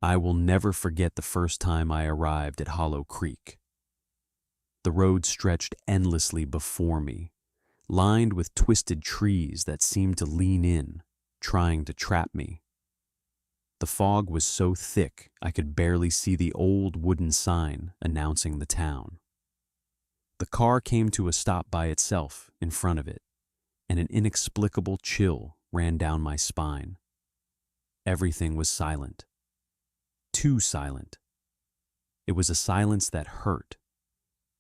I will never forget the first time I arrived at Hollow Creek. The road stretched endlessly before me, lined with twisted trees that seemed to lean in, trying to trap me. The fog was so thick I could barely see the old wooden sign announcing the town. The car came to a stop by itself in front of it, and an inexplicable chill ran down my spine. Everything was silent. Too silent. It was a silence that hurt,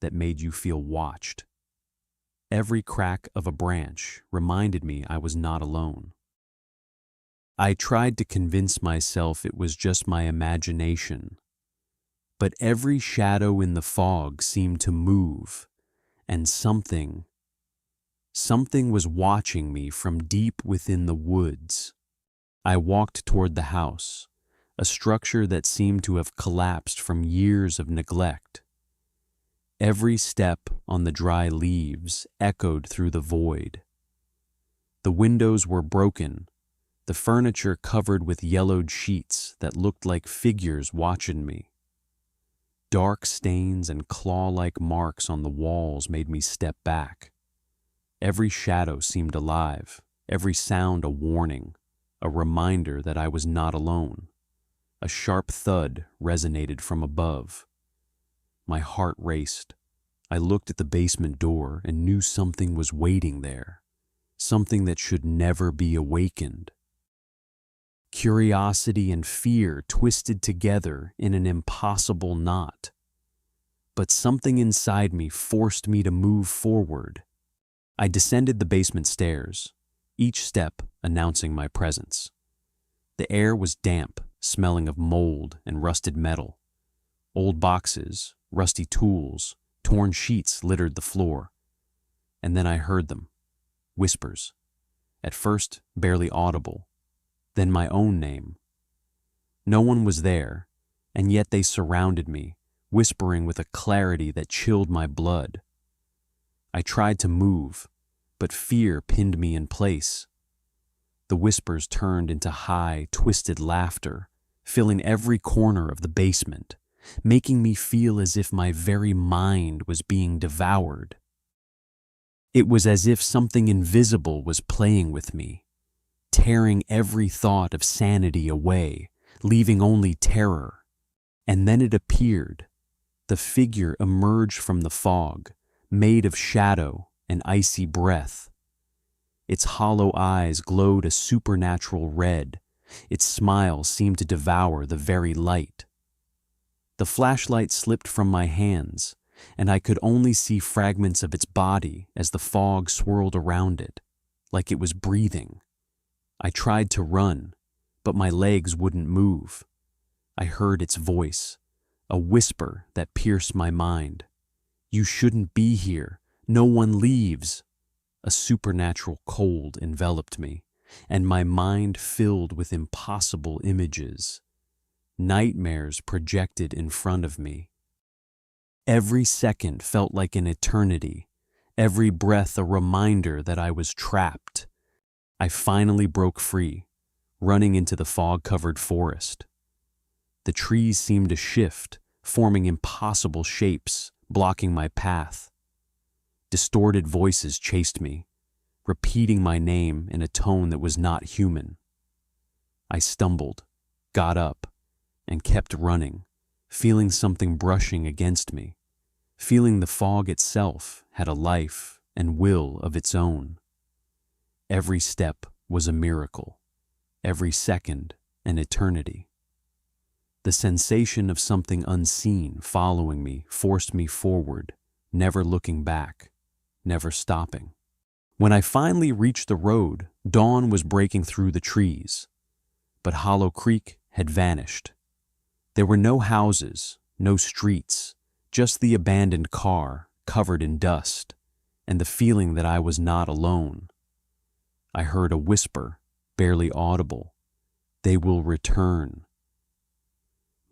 that made you feel watched. Every crack of a branch reminded me I was not alone. I tried to convince myself it was just my imagination, but every shadow in the fog seemed to move, and something was watching me from deep within the woods. I walked toward the house, a structure that seemed to have collapsed from years of neglect. Every step on the dry leaves echoed through the void. The windows were broken, the furniture covered with yellowed sheets that looked like figures watching me. Dark stains and claw-like marks on the walls made me step back. Every shadow seemed alive, every sound a warning, a reminder that I was not alone. A sharp thud resonated from above. My heart raced. I looked at the basement door and knew something was waiting there, something that should never be awakened. Curiosity and fear twisted together in an impossible knot. But something inside me forced me to move forward. I descended the basement stairs, each step announcing my presence. The air was damp, smelling of mold and rusted metal. Old boxes, rusty tools, torn sheets littered the floor. And then I heard them, whispers. At first, barely audible, then my own name. No one was there, and yet they surrounded me, whispering with a clarity that chilled my blood. I tried to move, but fear pinned me in place. The whispers turned into high, twisted laughter, filling every corner of the basement, making me feel as if my very mind was being devoured. It was as if something invisible was playing with me, tearing every thought of sanity away, leaving only terror. And then it appeared. The figure emerged from the fog, made of shadow and icy breath. Its hollow eyes glowed a supernatural red. Its smile seemed to devour the very light. The flashlight slipped from my hands, and I could only see fragments of its body as the fog swirled around it, like it was breathing. I tried to run, but my legs wouldn't move. I heard its voice, a whisper that pierced my mind. "You shouldn't be here. No one leaves." A supernatural cold enveloped me, and my mind filled with impossible images. Nightmares projected in front of me. Every second felt like an eternity, every breath a reminder that I was trapped. I finally broke free, running into the fog-covered forest. The trees seemed to shift, forming impossible shapes, blocking my path. Distorted voices chased me, repeating my name in a tone that was not human. I stumbled, got up, and kept running, feeling something brushing against me, feeling the fog itself had a life and will of its own. Every step was a miracle, every second an eternity. The sensation of something unseen following me forced me forward, never looking back, never stopping. When I finally reached the road, dawn was breaking through the trees, but Hollow Creek had vanished. There were no houses, no streets, just the abandoned car covered in dust, and the feeling that I was not alone. I heard a whisper, barely audible, "They will return."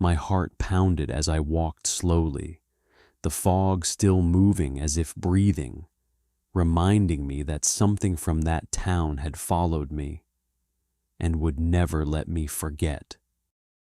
My heart pounded as I walked slowly, the fog still moving as if breathing, reminding me that something from that town had followed me and would never let me forget.